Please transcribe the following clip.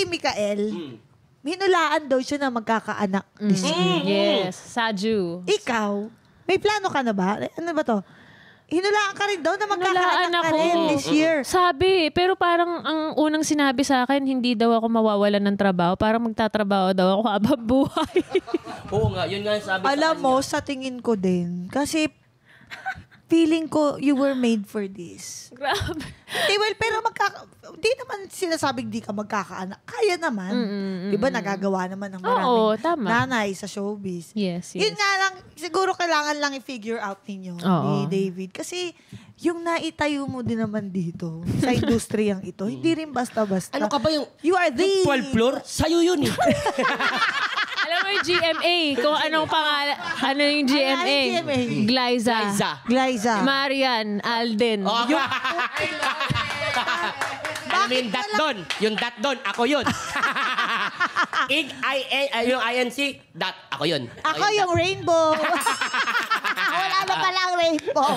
Mikael, hinulaan daw siya na magkakaanak this year. Yes, Saju. Ikaw, may plano ka na ba? Ano ba to? Hinulaan ka rin daw na magkakaanak ka rin this year. Sabi, pero parang ang unang sinabi sa akin, hindi daw ako mawawalan ng trabaho. Parang magtatrabaho daw ako habang buhay. Oo nga, yun nga yung sabi Alam mo, sa tingin ko din, kasi feeling ko you were made for this. Grabe. Well, pero di naman sinasabing di ka magkakaanak. Kaya naman. Di ba nagagawa naman ng maraming nanay sa showbiz. Yes. Yun nga lang, siguro kailangan lang i-figure out ninyo ni David. Kasi yung naitayo mo din naman dito sa industriyang ito, hindi rin basta-basta. Ano ka ba yung... You are the... 12 floor? Sa'yo yun eh. Alam mo yung GMA, kung anong pangalan, ano yung GMA? Glyza. Marian, Alden. Alam mo yung dot doon. Yung dot doon, ako yun. Yung INC, dot, ako yun. Ako yung rainbow. Wala na palang rainbow.